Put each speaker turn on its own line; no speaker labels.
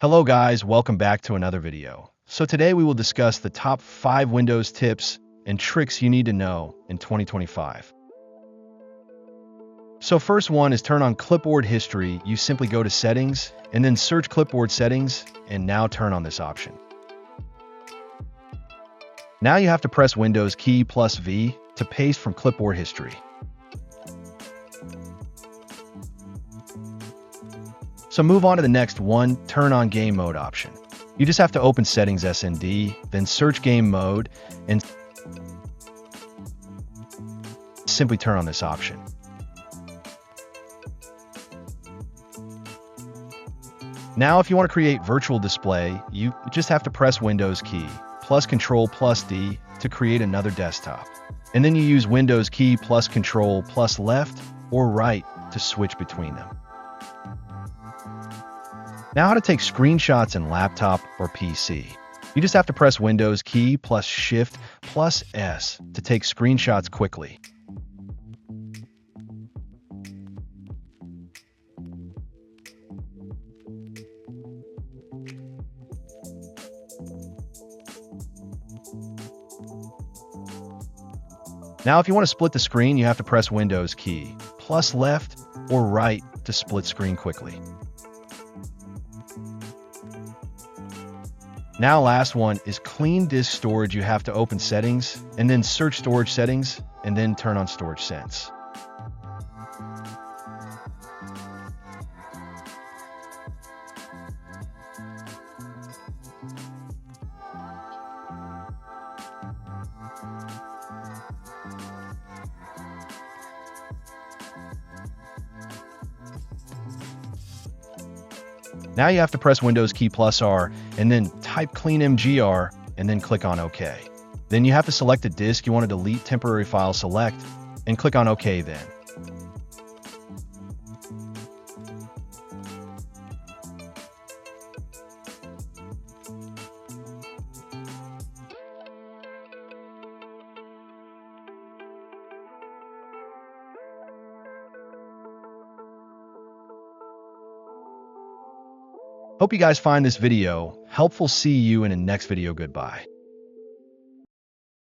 Hello guys, welcome back to another video. So today we will discuss the top 5 Windows tips and tricks you need to know in 2025. So first one is turn on clipboard history. You simply go to settings and then search clipboard settings and now turn on this option. Now you have to press Windows key plus V to paste from clipboard history. So move on to the next one, turn on game mode option. You just have to open settings SND, then search game mode, and simply turn on this option. Now if you want to create virtual display, you just have to press Windows key plus Control plus D to create another desktop. And then you use Windows key plus Control plus left or right to switch between them. Now how to take screenshots in laptop or PC. You just have to press Windows key plus Shift plus S to take screenshots quickly. Now if you want to split the screen, you have to press Windows key plus left or right to split screen quickly. Now last one is clean disk storage. You have to open settings and then search storage settings and then turn on storage sense. Now you have to press Windows key plus R and then type clean mgr and then click on OK. Then you have to select a disk you want to delete, temporary file select, and click on OK then. Hope you guys find this video helpful. See you in the next video. Goodbye.